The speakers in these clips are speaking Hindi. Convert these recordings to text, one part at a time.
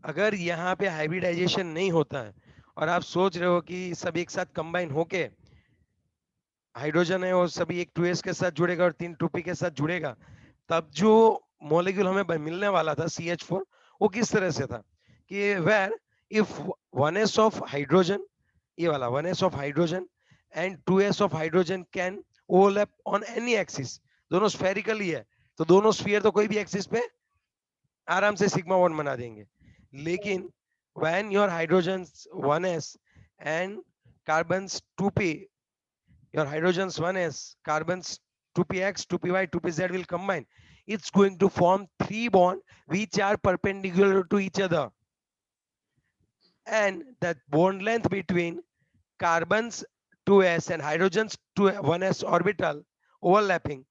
अगर यहाँ पे हाइब्रिडाइजेशन नहीं होता है और आप सोच रहे हो कि सब एक साथ कंबाइन होके हाइड्रोजन है और सभी एक 2s के साथ जुड़ेगा और 3 2p के साथ जुड़ेगा, तब जो मॉलिक्यूल हमें मिलने वाला था CH4, वो किस तरह से था कि where if 1s of hydrogen, ये वाला 1s of hydrogen and 2s of hydrogen can overlap on any axis, दोनों स्फेरिकल ही है, तो दोनों स्फीयर तो कोई भी एक्सिस पे आराम से सिग्मा बॉन्ड बना देंगे। लेकिन when your hydrogens 1s and carbons 2p, your hydrogens 1s, carbons 2px, 2py, 2pz will combine, it's going to form 3 bonds which are perpendicular to each other, and the bond length between carbons 2s and hydrogens 1s orbital overlapping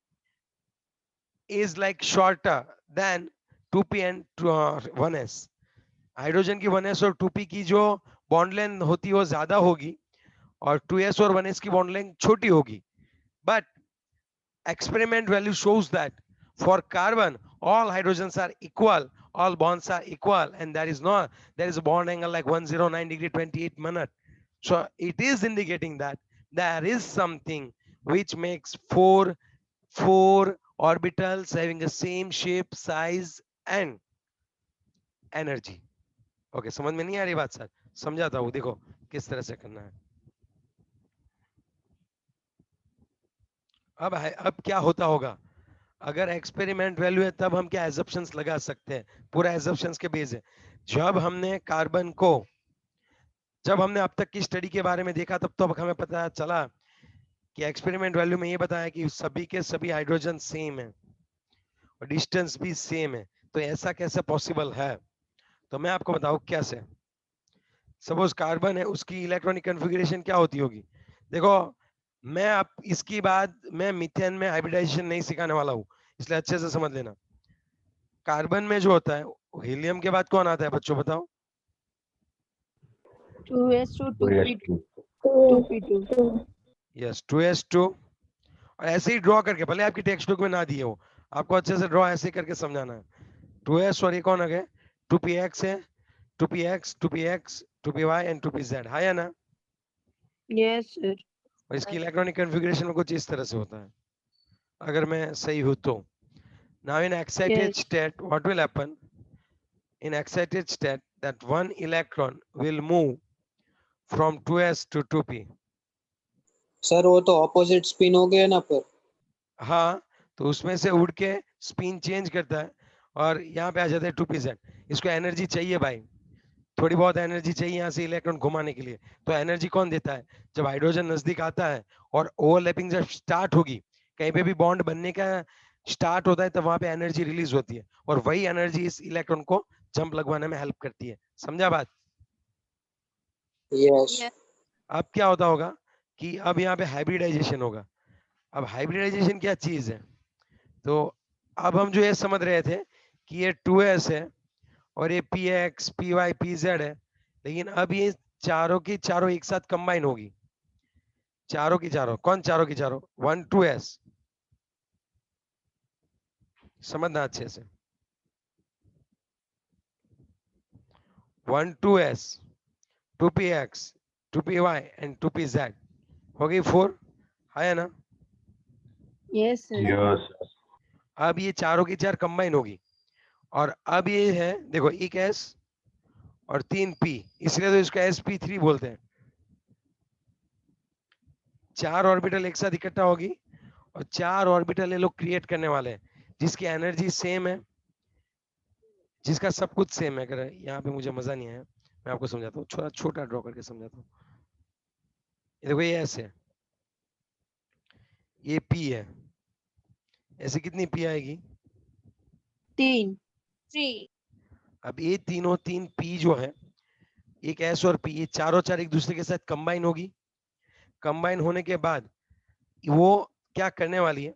is like shorter than 2p and 1s. Hydrogen की 1s और 2p की जो बॉन्ड लेंथ होती है वो ज्यादा होगी और 2s और 1s की बॉन्ड लेंथ छोटी होगी, but experiment value shows that for carbon all hydrogens are equal, all bonds are equal, and there is a bond angle like 109 degree 28 minute. So it is indicating that there is something which makes four orbitals having the same shape, size and energy. Okay, समझ में नहीं आ रही बात सर? समझाता हूँ, देखो किस तरह से करना है। अब क्या होता होगा अगर एक्सपेरिमेंट वैल्यू है, तब हम क्या एजप्शंस लगा सकते हैं, पूरा एजप्शंस के बेस है। जब हमने कार्बन को, जब हमने अब तक की स्टडी के बारे में देखा, तब तो हमें पता चला कि एक्सपेरिमेंट वैल्यू में ये बताया कि सभी के सभी हाइड्रोजन सेम है और डिस्टेंस भी सेम है, तो ऐसा कैसे पॉसिबल है? तो मैं आपको बताऊं कैसे। सपोज कार्बन है, उसकी इलेक्ट्रॉनिक कन्फिगरेशन क्या होती होगी। देखो, मैं आप इसकी बात मैं मीथेन में हाइब्रिडाइजेशन नहीं सिखाने वाला हूँ, इसलिए अच्छे से समझ लेना। कार्बन में जो होता है, हीलियम के बाद कौन आता है बच्चों, बताओ? 2s2 2p2 2p2 yes, 2s2। और ऐसे ही ड्रॉ करके, भले आपकी टेक्स्ट बुक में ना दिए हो, आपको अच्छे से ड्रॉ ऐसे करके समझाना है। 2s और ये कौन आ गए, 2px है, 2px 2px 2py and 2pz, है या ना? yes sir और इसकी इलेक्ट्रॉनिक कन्फिगरेशन में कुछ इस तरह से होता है, अगर मैं सही हूं तो। Now in excited yes state what will happen? in excited state that one electron will move from 2s to 2p. Sir वो तो ऑपोजिट स्पिन हो गया ना पर। हाँ, तो उसमें से उड़ के स्पिन चेंज करता है और यहाँ पे आ जाता है 2pz। इसको एनर्जी चाहिए भाई, थोड़ी बहुत एनर्जी चाहिए यहाँ से इलेक्ट्रॉन घुमाने के लिए। तो एनर्जी कौन देता है? जब हाइड्रोजन नजदीक आता है और ओवरलैपिंग जब स्टार्ट होगी, कहीं पे भी बॉन्ड बनने का स्टार्ट होता है, तब वहां पे एनर्जी रिलीज होती है और वही एनर्जी इस इलेक्ट्रॉन को जंप लगवाने में हेल्प करती है। समझा बात? यस। अब क्या होता होगा कि अब यहाँ पे हाइब्रिडाइजेशन होगा। अब हाइब्रिडाइजेशन क्या चीज है? तो अब हम जो ये समझ रहे थे कि ये 2s है और ये px py pz है, लेकिन अब ये चारों की चारों एक साथ कंबाइन होगी। चारों की चारों, कौन चारों की चारों? 1 2s, समझना अच्छे से। 1 2s 2px 2py and 2pz हो गई 4, है ना? yes sir Yes. अब ये चारों की चार कंबाइन होगी और अब ये है, देखो, एक s और 3 p, इसलिए तो इसको sp3 बोलते हैं। चार ऑर्बिटल एक साथ इकट्ठा होगी और चार ऑर्बिटल ये लोग क्रिएट करने वाले हैं, जिसकी एनर्जी सेम है, जिसका सब कुछ सेम है। अगर यहाँ पे मुझे मजा नहीं आया, मैं आपको समझाता हूँ, छोटा छोटा ड्रॉ करके समझाता हूँ। ये देखो, ये ऐसे है, ये p है, ऐसे कितनी p आएगी? 3 अब ये तीनों तीन p जो है, एक s और p, ये चारों चार एक दूसरे के साथ कंबाइन होगी। कंबाइन होने के बाद वो क्या करने वाली है,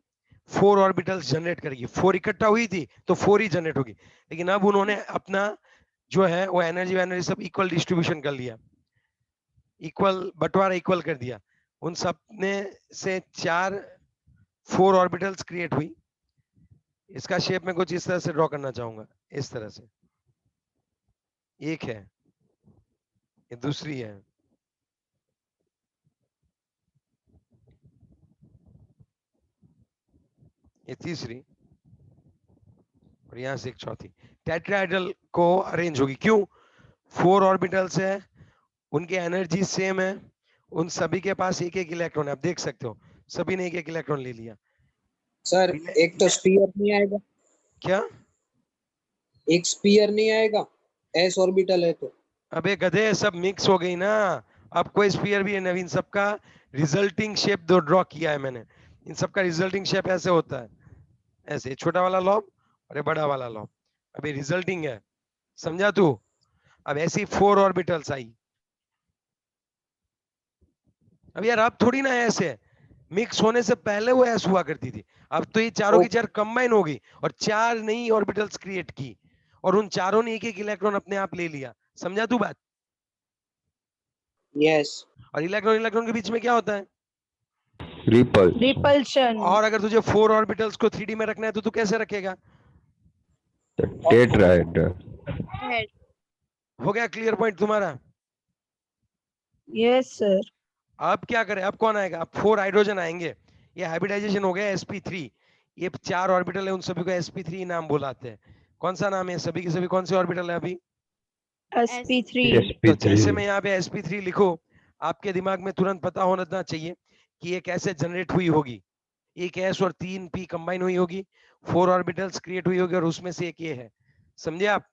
4 ऑर्बिटल्स जनरेट करेगी। 4 इकट्ठा हुई थी तो 4 ही जनरेट होगी, लेकिन अब उन्होंने अपना जो है वो एनर्जी सब इक्वल डिस्ट्रीब्यूशन कर लिया, इक्वल बंटवारा इक्वल कर दिया। उन सब ने से 4 ऑर्बिटल्स क्रिएट हुई। इसका शेप में कुछ इस तरह से ड्रॉ करना चाहूंगा, इस तरह से। एक है, ये दूसरी है, ये तीसरी, और यहां से एक चौथी। टेट्राहेड्रल को अरेंज होगी, क्यों? 4 ऑर्बिटल्स है, उनकी एनर्जी सेम है, उन सभी के पास एक एक इलेक्ट्रॉन है। आप देख सकते हो सभी ने एक एक इलेक्ट्रॉन ले लिया। सर एक तो स्पीयर नहीं आएगा, क्या? एक स्पीयर नहीं आएगा, एस ऑर्बिटल है तो। अबे गधे, सब मिक्स हो गई ना। अब कोई स्फीयर भी है नवीन, सबका रिजल्टिंग शेप दो ड्रॉ किया है मैंने। इन सबका रिजल्टिंग शेप ऐसे होता है, ऐसे छोटा वाला लॉब और ये बड़ा वाला लॉब। अभी रिजल्टिंग है, समझा तू? अब ऐसी 4 ऑर्बिटल्स आई। अब यार अब थोड़ी ना ऐसे मिक्स होने से पहले वो ऐस हुआ करती थी। अब तो ये चारों की चार कंबाइन हो गई और 4 नई ऑर्बिटल्स क्रिएट की, और उन चारों ने एक एक इलेक्ट्रॉन अपने आप ले लिया। समझा तू बात? यस। और इलेक्ट्रॉन इलेक्ट्रॉन के बीच में क्या होता है? रिपल। रिपल्शन। और अगर तुझे 4 ऑर्बिटल्स को 3D में रखना है तो तू कैसे रखेगा? टेट्राहेड्रल। हो गया क्लियर पॉइंट तुम्हारा? Yes sir. अब क्या करें? अब कौन आएगा? अब 4 हाइड्रोजन आएंगे। ये हाइब्रिडाइजेशन हो गया sp3। ये 4 ऑर्बिटल है, उन सभी को sp3 नाम बुलाते हैं। कौन सा नाम है? सभी के सभी कौन से ऑर्बिटल है अभी? sp3। तो जैसे मैं यहाँ पे sp3 लिखो, आपके दिमाग में तुरंत पता होना चाहिए कि ये कैसे जनरेट हुई होगी। एक s और 3 p कंबाइन हुई होगी, 4 ऑर्बिटल्स क्रिएट हुई होगी, और उसमें से एक ये है। समझे आप?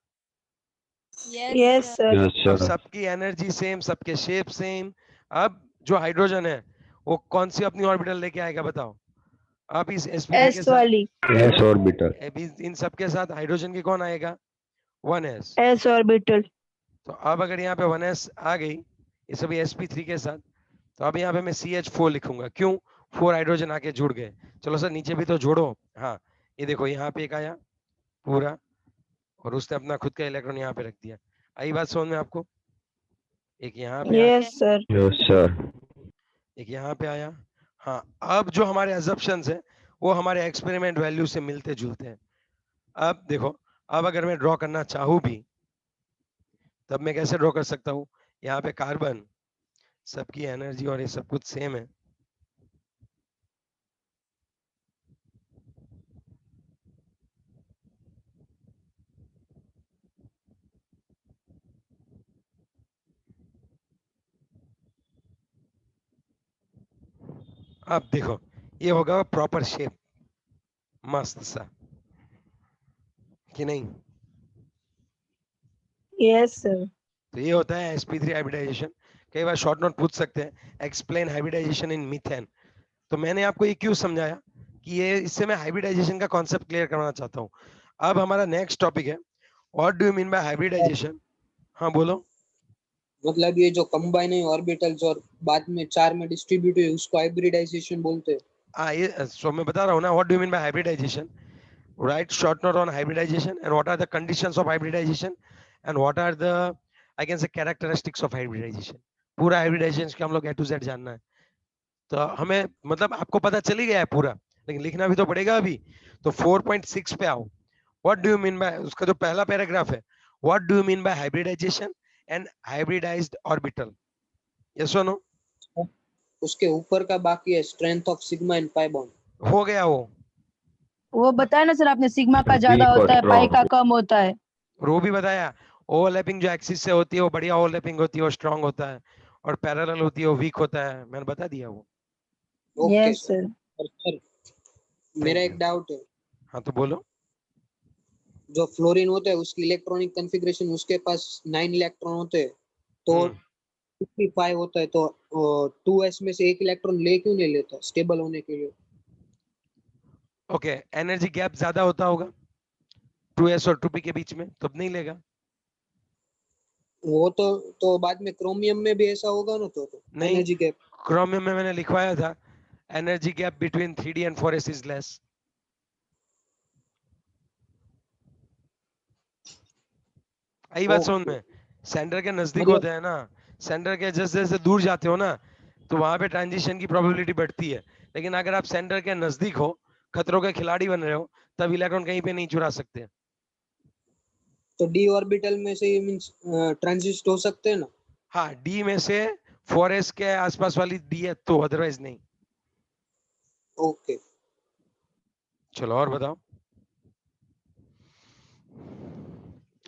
Yes sir. यस अब सर। सबकी एनर्जी सेम, सबके शेप सेम। अब जो हाइड्रोजन है वो कौन सी अपनी ऑर्बिटल लेके आएगा बताओ? आप इस sp3 के एस साथ, वाली। S orbital. अभी इन सब के साथ हाइड्रोजन की कौन आएगा? 1s। S orbital. तो अब अगर यहाँ पे 1s आ गई ये सभी sp3 के साथ, तो अब यहाँ पे मैं CH4 लिखूंगा। क्यों? 4 हाइड्रोजन आके जुड़ गए। चलो सर नीचे भी तो जोड़ो। हाँ, ये देखो यहाँ पे एक आया पूरा, और उसने अपना खुद का इलेक्ट्रॉन यहाँ पे रख दिया। आई बात समझ में आपको? एक यहाँ पे आया, यस सर। Yes sir. एक यहाँ पे आया। हाँ, अब जो हमारे अजम्पशंस है वो हमारे एक्सपेरिमेंट वैल्यू से मिलते जुलते हैं। अब देखो, अब अगर मैं ड्रॉ करना चाहूँ भी, तब मैं कैसे ड्रॉ कर सकता हूँ? यहाँ पे कार्बन, सबकी एनर्जी और ये सब कुछ सेम है। अब देखो, ये होगा प्रॉपर शेप, मस्त सा, कि नहीं? Yes sir. तो ये होता है sp3 हाइब्रिडाइजेशन। कई बार शॉर्ट नोट पूछ सकते हैं, एक्सप्लेन हाइब्रिडाइजेशन इन मीथेन। तो मैंने आपको ये क्यों समझाया कि ये, इससे मैं हाइब्रिडाइजेशन का कॉन्सेप्ट क्लियर करना चाहता हूँ। अब हमारा नेक्स्ट टॉपिक है, what do you mean by hybridization? हाँ बोलो। मतलब ये जो कंबाइन है ऑर्बिटल्स और बाद में 4 में डिस्ट्रीब्यूट हुए उसको हाइब्रिडाइजेशन बोलते हैं। ये सो मैं बता रहा हूँ ना, what do you mean by hybridization? Write short note on hybridization and what are the conditions of hybridization and what are the, I can say, characteristics of hybridization. पूरा hybridization का हम लोग A to Z जानना है। तो हमें मतलब आपको पता चल ही गया है पूरा, लेकिन लिखना भी तो पड़ेगा अभी। तो 4.6 पे आओ। What do you mean by, उसका जो पहला पैराग्राफ है, What do you mean by hybridization and hybridized orbital? Yes or no? उसके ऊपर का बाकी है strength of sigma and pi bond. हो गया वो बताया ना सर आपने, सिग्मा का Weak ज्यादा और होता है, पाई strong। का कम होता है। रो भी बताया। ओवरलैपिंग जो एक्सिस से होती है वो बढ़िया ओवरलैपिंग होती है, वो स्ट्रांग होता है, और पैरेलल होती है वो वीक होता है। मैंने बता दिया वो। Okay yes sir. सर। और सर मेरा एक डाउट है, हाँ तो बोलो। जो फ्लोरीन होता है उसकी इलेक्ट्रॉनिक कॉन्फ़िगरेशन उसके पास 9 इलेक्ट्रॉन होते हैं, तो 55 होता है, तो 2s में से एक इलेक्ट्रॉन ले क्यों नहीं लेता स्टेबल होने के लिए? ओके, एनर्जी गैप ज्यादा होता होगा 2s और 2p के बीच में, तब नहीं लेगा। वो तो बाद में क्रोमियम में भी ऐसा होगा ना, तो नहीं, एनर्जी गैप। क्रोमियम में मैंने लिखवाया था energy gap between 3d and 4s is less. आई बात समझ में? सेंटर के नजदीक मतलब होते हैं ना, सेंटर के जैसे जैसे दूर जाते हो ना, तो वहां पे ट्रांजिशन की प्रोबेबिलिटी बढ़ती है। लेकिन अगर आप सेंटर के नजदीक हो, खतरों के खिलाड़ी बन रहे हो, तब इलेक्ट्रॉन कहीं पे नहीं चुरा सकते। तो डी ऑर्बिटल में से ये मींस ट्रांजिस्ट हो सकते हैं ना? हाँ, डी में से 4s के आसपास वाली डी है तो, अदरवाइज नहीं। ओके। चलो और बताओ,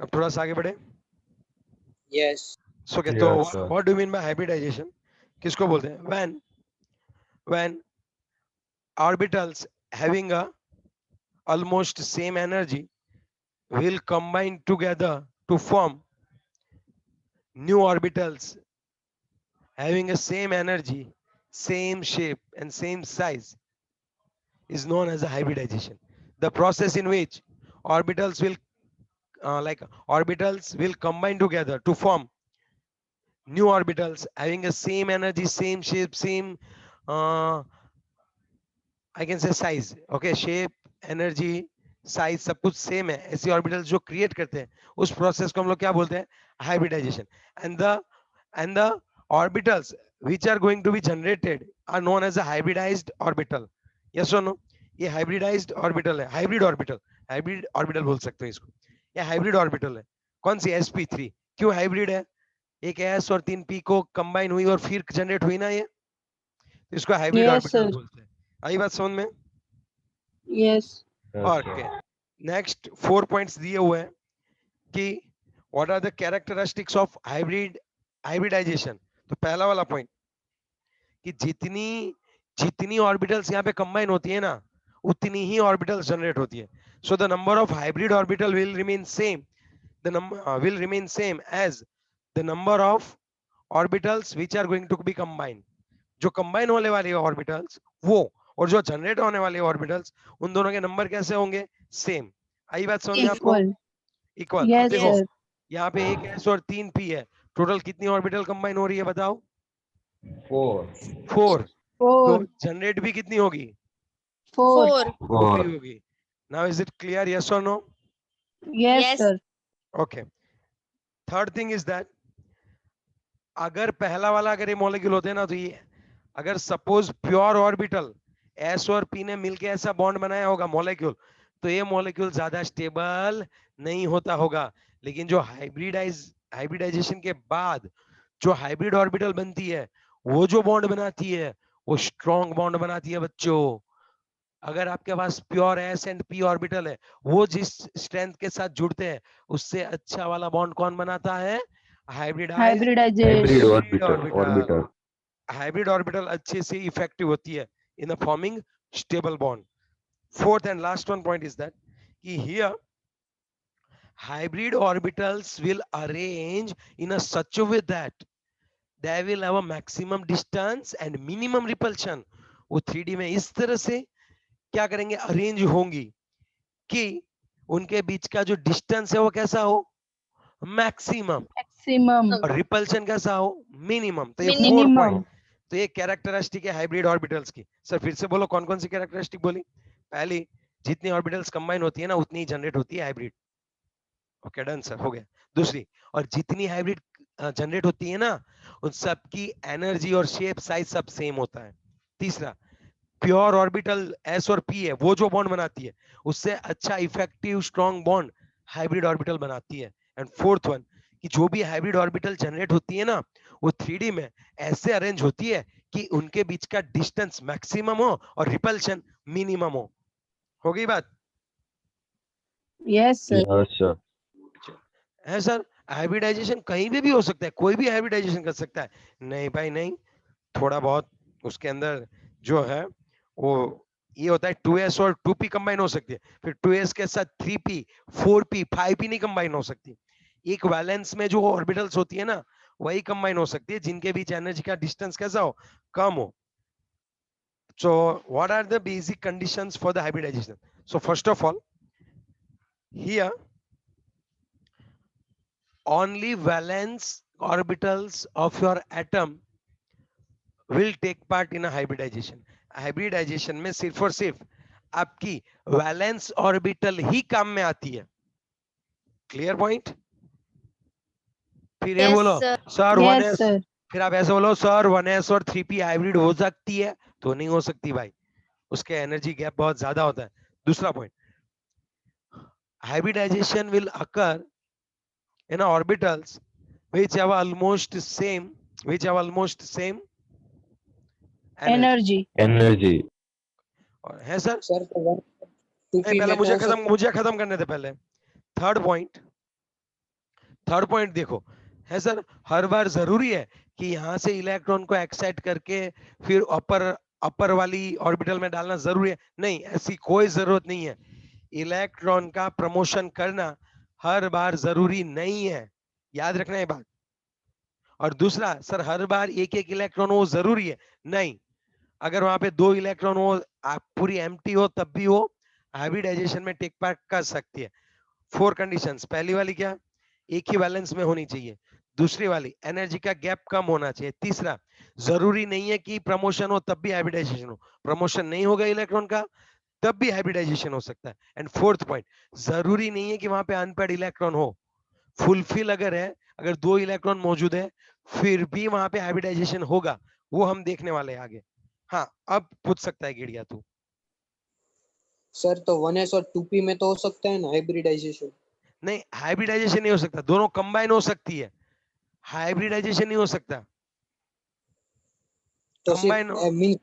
अब थोड़ा सा आगे बढ़े। यस। सो तो Yes, sir. What do mean by hybridization, किसको बोलते हैं? when orbitals having a almost same energy will combine together to form new orbitals having a same energy, same shape and same size is known as a hybridization. The process in which orbitals will orbitals will combine together to form new orbitals having a same energy, same shape, same uh, I can say size. Okay, shape, energy, size सब कुछ सेम है, ऐसी ऑर्बिटल्स जो क्रिएट करते हैं उस प्रोसेस को हम लोग क्या बोलते हैं? Hybridization. And the orbitals which are going to be generated are known as a hybridized orbital. yes or no? ये हाइब्रिडाइज्ड ऑर्बिटल है, हाइब्रिड ऑर्बिटल बोल सकते हो इसको. ये हाइब्रिड ऑर्बिटल है. कौन सी? sp3. क्यों हाइब्रिड है? एक s और 3p को कंबाइन हुई और फिर जनरेट हुई ना ये, तो इसको हाइब्रिड Yes, ऑर्बिटल sir. बोलते हैं. आई बात समझ में? Yes. Yes, और sir. नेक्स्ट 4 पॉइंट्स दिए हुए हैं कि what are the characteristics of hybridization. तो पहला वाला पॉइंट कि जितनी जितनी ऑर्बिटल्स यहाँ पे कंबाइन होती है ना, उतनी ही ऑर्बिटल्स जनरेट होती है. So the number of hybrid orbital will remain same, the number will remain same as the number of orbitals which are going to be combined. जो कंबाइन होने वाले ऑर्बिटल्स वो और जो जनरेट होने वाले ऑर्बिटल्स, उन दोनों के नंबर कैसे होंगे? सेम. आई बात समझ में आपको? Equal. इक्वल. अब Yes, देखो sir. यहाँ पे एक s और 3p है, टोटल कितनी ऑर्बिटल कंबाइन हो रही है बताओ? 4. 4. तो 4. जनरेट भी कितनी होगी? 4. 4 4. होगी. Now is it clear? Yes और no? Yes, Yes. sir. Okay. Third thing is that अगर पहला वाला अगर ये मॉलिक्यूल होते हैं ना, तो ये अगर सपोज प्योर ऑर्बिटल s और p ने मिलके ऐसा बॉन्ड बनाया होगा मॉलिक्यूल, तो ये मॉलिक्यूल ज्यादा स्टेबल नहीं होता होगा. लेकिन जो हाइब्रिडाइजेशन के बाद जो हाइब्रिड ऑर्बिटल बनती है, वो जो बॉन्ड बनाती है वो स्ट्रॉन्ग बॉन्ड बनाती है बच्चों. अगर आपके पास pure s and p orbital है, वो जिस स्ट्रेंथ के साथ जुड़ते हैं उससे अच्छा वाला बॉन्ड कौन बनाता है? Hybridized Hybrid Hybridization. orbital. Hybrid orbital अच्छे से इफेक्टिव होती है in the forming stable bond. Fourth and last one point is that here hybrid orbitals will arrange in a such a way that they will have a maximum distance and minimum repulsion. वो 3D में इस तरह से क्या करेंगे? अरेंज होंगी कि उनके बीच का जो डिस्टेंस है वो कैसा हो? मैक्सिमम. Maximum. और रिपल्शन कैसा हो? मिनिमम. तो ये 4 Minimum. पॉइंट, तो ये कैरेक्टरिस्टिक है हाइब्रिड ऑर्बिटल्स की. सर फिर से बोलो कौन कौन सी कैरेक्टरिस्टिक बोली? पहली, जितनी ऑर्बिटल्स कंबाइन होती है ना उतनी जनरेट होती है हाइब्रिड. ओके डन सर, हो गया. दूसरी, और जितनी हाइब्रिड जनरेट होती है ना उन सब की एनर्जी और शेप साइज सब सेम होता है. तीसरा, प्योर ऑर्बिटल s और p है, वो जो बॉन्ड बनाती है उससे अच्छा effective strong bond hybrid orbital बनाती है. एंड फोर्थ वन, कि जो भी हाइब्रिड ऑर्बिटल जनरेट होती है ना वो 3D में ऐसे अरेंज होती है कि उनके बीच का डिस्टेंस मैक्सिमम हो और रिपल्शन मिनिमम हो. हो गई बात? Yes, sir. Yes, sir. है सर. हाइब्रिडाइजेशन कहीं भी हो सकता है, कोई भी हाइब्रिडाइजेशन कर सकता है. नहीं भाई नहीं, थोड़ा बहुत उसके अंदर जो है वो ये होता है 2s और 2p कंबाइन हो सकती है, फिर 2s के साथ 3p 4p 5p नहीं कंबाइन हो सकती. एक वैलेंस में जो ऑर्बिटल्स होती है ना वही कंबाइन हो सकती है जिनके बीच एनर्जी का डिस्टेंस कैसा हो? कम हो. So what are the basic conditions for the hybridization? So first of all, here only valence orbitals of your atom will take part in a hybridization. Hybridization में सिर्फ और सिर्फ आपकी वैलेंस ऑर्बिटल ही काम में आती है. Clear point? फिर ये Yes, बोलो sir. Sir Yes, 1s, sir. फिर आप ऐसे बोलो सर 1s और 3p हाइब्रिड हो सकती है, तो नहीं हो सकती भाई, उसके एनर्जी गैप बहुत ज्यादा होता है. दूसरा point, hybridization will occur in orbitals which have almost same energy. Energy. Energy. और है सर? सर तो नहीं, 2p पहले में तो हो सकता मुझे खत्म करने दे पहले। थर्ड पॉइंट देखो, है सर, हर बार जरूरी है कि यहाँ से इलेक्ट्रॉन को एक्साइट करके फिर अपर वाली ऑर्बिटल में डालना जरूरी है? नहीं, ऐसी कोई जरूरत नहीं है। इलेक्ट्रॉन का प्रमोशन करना हर बार जरूरी नहीं है, याद रखना ये बात। और दूसरा सर, हर बार एक एक इलेक्ट्रॉन हो जरूरी है? नहीं, अगर वहां पे 2 इलेक्ट्रॉन हो, पूरी एम्प्टी हो, तब भी वो हाइब्रिडाइजेशन में टेक पार्ट कर सकती है। 4 कंडीशंस। पहली वाली क्या? एक ही बैलेंस में होनी चाहिए। दूसरी वाली, एनर्जी का गैप कम होना चाहिए। तीसरा, जरूरी नहीं है कि प्रमोशन हो तब भी हाइब्रिडाइजेशन हो। प्रमोशन नहीं होगा इलेक्ट्रॉन का तब भी हाइब्रिडाइजेशन हो सकता है। एंड फोर्थ पॉइंट, जरूरी नहीं है कि वहां पे अनपेयर्ड इलेक्ट्रॉन हो। फुलफिल अगर है, अगर 2 इलेक्ट्रॉन मौजूद है, फिर भी वहां पे हाइब्रिडाइजेशन होगा, वो हम देखने वाले हैं आगे। हाँ, अब पूछ सकता है गिड़िया तू। सर तो 1s और 2p में तो हो सकता है ना हाइब्रिडाइजेशन? नहीं, हाइब्रिडाइजेशन नहीं हो सकता, दोनों कंबाइन हो सकती है, हाइब्रिडाइजेशन नहीं हो सकता। तो कंबाइन सिर्फ मीन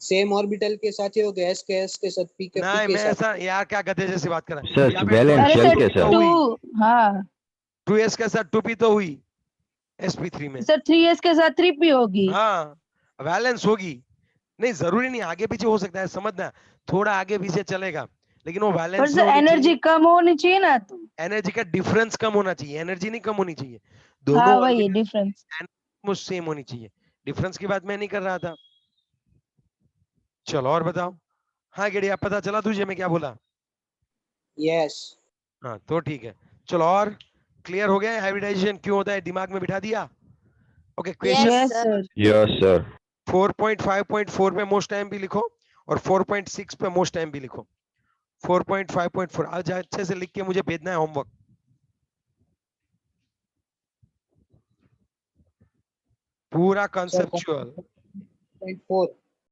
सेम ऑर्बिटल के साथ ही हो गया, s के साथ p नहीं, के मैं साथ? ऐसा यार क्या गधे जैसी बात कर रहा है। सर यहाँ पे वैलेंस अरे 2s शेल सर के तो साथ। टू, हुई, हाँ 2s के साथ 2p तो हुई sp3 में। सर 3s के साथ 3p होगी। हाँ, बैलेंस होगी। नहीं, जरूरी नहीं, आगे पीछे हो सकता है, समझना, थोड़ा आगे पीछे चलेगा, लेकिन वो पर बैलेंस में सर होनी एनर्जी चाहिए। कम होनी चाहिए ना, तो एनर्जी का डिफरेंस कम होना चाहिए, एनर्जी नहीं कम होनी चाहिए। दोनों हाँ वही ऑर्बिटल डिफरेंस। सेम होनी चाहिए। डिफरेंस की बात मैं नहीं कर रहा था। चलो और बताओ। हाँ गेड़िया, पता चला तुझे मैं क्या बोला? यस। हाँ तो ठीक है। चलो, और क्लियर हो गया हाइब्रिडाइजेशन क्यों होता है, दिमाग में बिठा दिया? Okay, question yes sir. Yes sir. 4.5.4 पे मोस्ट टाइम भी लिखो और 4.6 पे मोस्ट टाइम भी लिखो। 4.5.4 आज अच्छे से लिख के मुझे भेजना है होमवर्क। पूरा सर कंसेप्चुअल। 0.4